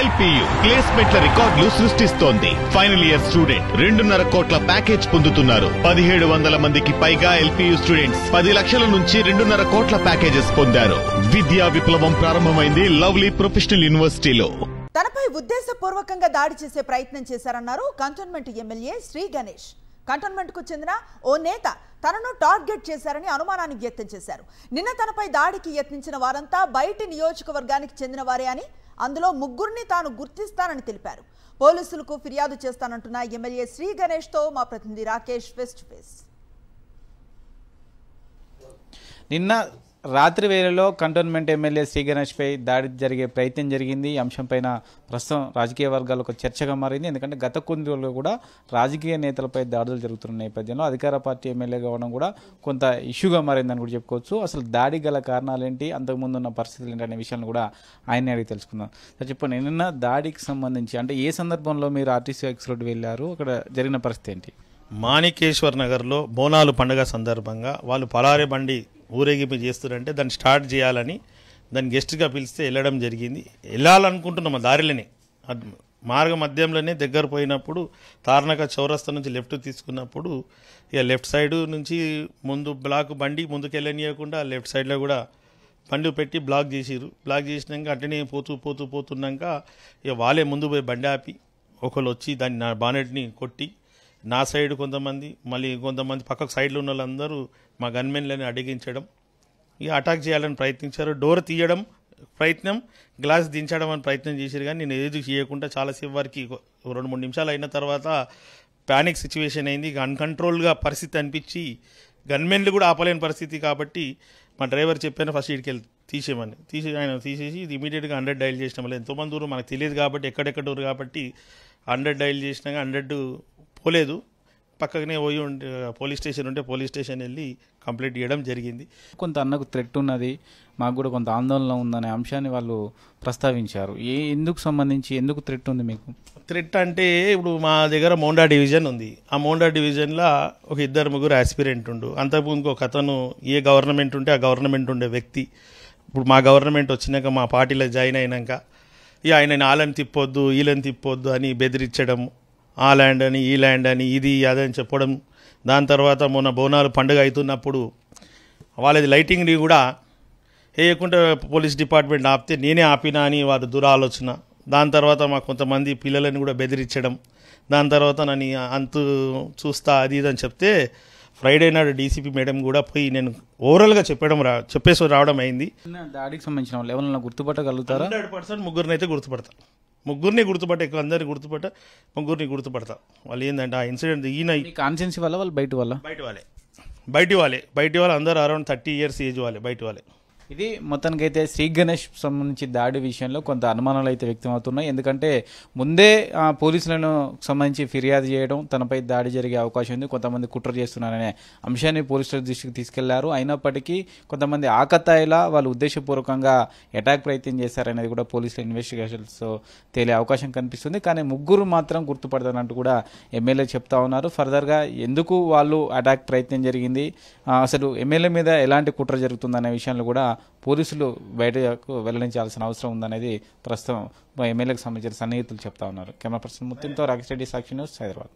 LPU ప్లేస్మెంట్ల రికార్డులు సృష్టిస్తోంది. Final year student 2.5 కోట్ల ప్యాకేజ్ పొందుతున్నారు. 1700 మందికి పైగా ఎల్పీయూ స్టూడెంట్స్ 10 లక్షల నుంచి 2.5 కోట్ల ప్యాకేజెస్ పొందారు. విద్యా విప్లవం ప్రారంభమైంది లవ్లీ ప్రొఫెషనల్ యూనివర్సిటీలో. తనపై ఉద్దేశపూర్వకంగా దాడి చేసే ప్రయత్నం చేశారన్నారు cantonment MLA Shri Ganesh. Cantonment కు చెందిన ఓ నేత తనను టార్గెట్ చేశారని అనుమానాన్ని వ్యక్తం చేశారు. నిన్న తనపై దాడికి యత్నించిన వారంతా బయటి నియోజకవర్గానికి చెందిన వారే అని, అందులో 3 తాను గుర్తిస్తానని తెలిపారు. పోలీసులకు ఫిర్యాదు చేస్తానంటున్న ఎమ్మెల్యే శ్రీ గణేష్ తో మా ప్రతినిధి రాకేష్ ఫేస్ టు ఫేస్. నిన్న రాత్రి వేళలో కంటోన్మెంట్ ఎమ్మెల్యే శ్రీ గణేష్ పై దాడి జరిగే ప్రయత్నం జరిగింది. ఈ అంశంపైన ప్రస్తుతం రాజకీయ వర్గాలు ఒక చర్చగా మారింది. ఎందుకంటే గత కొన్ని రోజుల్లో కూడా రాజకీయ నేతలపై దాడులు జరుగుతున్న నేపథ్యంలో అధికార పార్టీ ఎమ్మెల్యే కావడం కూడా కొంత ఇష్యూగా మారిందని కూడా చెప్పుకోవచ్చు. అసలు దాడి గల కారణాలు ఏంటి, అంతకుముందు ఉన్న పరిస్థితులు ఏంటి అనే విషయాన్ని కూడా ఆయన అడిగి తెలుసుకుందాం. చెప్పండి, నిన్న దాడికి సంబంధించి అంటే ఏ సందర్భంలో మీరు ఆర్టీసీ ఎక్స్ రోడ్ వెళ్ళారు, అక్కడ జరిగిన పరిస్థితి ఏంటి? మాణికేశ్వర్ నగర్లో బోనాలు పండుగ సందర్భంగా వాళ్ళు పలారే బండి ఊరేగింపు చేస్తున్నారంటే దాన్ని స్టార్ట్ చేయాలని దాన్ని గెస్ట్గా పిలిస్తే వెళ్ళడం జరిగింది. వెళ్ళాలనుకుంటున్నాం దారిలోనే, మార్గ మధ్యంలోనే దగ్గర పోయినప్పుడు తార్నాక చౌరస్తా నుంచి లెఫ్ట్ తీసుకున్నప్పుడు ఇక లెఫ్ట్ సైడ్ నుంచి ముందు బ్లాక్ బండి ముందుకు వెళ్ళనియకుండా లెఫ్ట్ సైడ్లో కూడా బండి పెట్టి బ్లాక్ చేసిరు. బ్లాక్ చేసినాక అట్లనే పోతున్నాక ఇక వాళ్ళే ముందు పోయి బండి ఆపి ఒకళ్ళు వచ్చి దాన్ని నా బానెట్ని కొట్టి నా సైడ్ కొంతమంది, మళ్ళీ కొంతమంది పక్కకు సైడ్లో ఉన్న వాళ్ళందరూ మా గన్మెన్లని అడిగించడం, ఇక అటాక్ చేయాలని ప్రయత్నించారు. డోర్ తీయడం ప్రయత్నం, గ్లాస్ దించడం అని ప్రయత్నం చేశారు. కానీ నేను ఏది చేయకుండా చాలాసేపు వరకు 2-3 నిమిషాలు అయిన తర్వాత ప్యానిక్ సిచ్యువేషన్ అయింది. ఇక అన్కంట్రోల్గా పరిస్థితి అనిపించి గన్మెన్లు కూడా ఆపలేని పరిస్థితి కాబట్టి మా డ్రైవర్ చెప్పాను ఫస్ట్ ఇక్కడికి వెళ్ళి తీసేయమని. ఆయన తీసేసి ఇది ఇమీడియట్గా 100 డైల్ చేసినాం. మళ్ళీ ఎంతోమంది దూరం మనకు తెలియదు కాబట్టి ఎక్కడెక్కడ దూరం కాబట్టి 100 డైల్ చేసినాక 100 పోలేదు. పక్కనే పోయి పోలీస్ స్టేషన్ ఉంటే పోలీస్ స్టేషన్ వెళ్ళి కంప్లైంట్ ఇవ్వడం జరిగింది. కొంత అన్నకు థ్రెట్ ఉన్నది, మాకు కూడా కొంత ఆందోళన ఉందనే అంశాన్ని వాళ్ళు ప్రస్తావించారు. ఎందుకు సంబంధించి ఎందుకు థ్రెట్ ఉంది మీకు? థ్రెట్ అంటే ఇప్పుడు మా దగ్గర మోండా డివిజన్ ఉంది. ఆ మోండా డివిజన్లో ఒక 2-3 ఆస్పిరెంట్ ఉండు. అంతకుముందు ఒక అతను ఏ గవర్నమెంట్ ఉంటే ఆ గవర్నమెంట్ ఉండే వ్యక్తి ఇప్పుడు మా గవర్నమెంట్ వచ్చినాక మా పార్టీలో జాయిన్ అయినాక ఇక ఆయన వాళ్ళని తిప్పొద్దు వీళ్ళని తిప్పొద్దు అని బెదిరించడం, ఆ ల్యాండ్ అని ఈ ల్యాండ్ అని ఇది అదని చెప్పడం. దాని తర్వాత మొన్న బోనాలు పండుగ అవుతున్నప్పుడు వాళ్ళది లైటింగ్ని కూడా వేయకుండా పోలీస్ డిపార్ట్మెంట్ ఆపితే నేనే ఆపినా అని వారు దురాలోచన. దాని తర్వాత మా కొంతమంది పిల్లలని కూడా బెదిరించడం. దాని తర్వాత నన్ను అంతు చూస్తా అది ఇది అని చెప్తే ఫ్రైడే నాడు డీసీపీ మేడం కూడా పోయి నేను ఓవరాల్గా చెప్పేసి రావడం అయింది. దాడికి సంబంధించిన వాళ్ళు ఎవరైనా గుర్తుపట్టగలుగుతారా? 100% ముగ్గురిని అయితే గుర్తుపడతా. ముగ్గురిని గుర్తుపట్ట, ఎక్కువ అందరిని గుర్తుపట్ట, ముగ్గురిని గుర్తుపడతా. వాళ్ళు ఏంటంటే ఆ ఇన్సిడెంట్ ఈయన కాన్సెన్సీ వల్ల వాళ్ళు బయట వాళ్ళే అందరూ అరౌండ్ 30 years ఏజ్ వాళ్ళే బయట వాళ్ళే. ఇది మొత్తానికైతే శ్రీ గణేష్ సంబంధించి దాడి విషయంలో కొంత అనుమానాలు అయితే వ్యక్తమవుతున్నాయి. ఎందుకంటే ముందే పోలీసులను సంబంధించి ఫిర్యాదు చేయడం, తనపై దాడి జరిగే అవకాశం ఉంది, కొంతమంది కుట్ర చేస్తున్నారనే అంశాన్ని పోలీసుల దృష్టికి తీసుకెళ్లారు. అయినప్పటికీ కొంతమంది ఆకతాయిలా వాళ్ళు ఉద్దేశపూర్వకంగా అటాక్ ప్రయత్నం చేశారనేది కూడా పోలీసుల ఇన్వెస్టిగేషన్స్ తేలే అవకాశం కనిపిస్తుంది. కానీ 3 మాత్రం గుర్తుపడతానంటూ కూడా ఎమ్మెల్యే చెప్తా ఉన్నారు. ఫర్దర్గా ఎందుకు వాళ్ళు అటాక్ ప్రయత్నం జరిగింది, అసలు ఎమ్మెల్యే మీద ఎలాంటి కుట్ర జరుగుతుందనే విషయాన్ని కూడా పోలీసులు బయటకు వెల్లడించాల్సిన అవసరం ఉందనేది ప్రస్తుతం ఎమ్మెల్యేకి సంబంధించిన సన్నిహితులు చెప్తా ఉన్నారు. కెమెరా పర్సన్ ముత్యంతో రాకేష్ రెడ్డి, సాక్షి న్యూస్, హైదరాబాద్.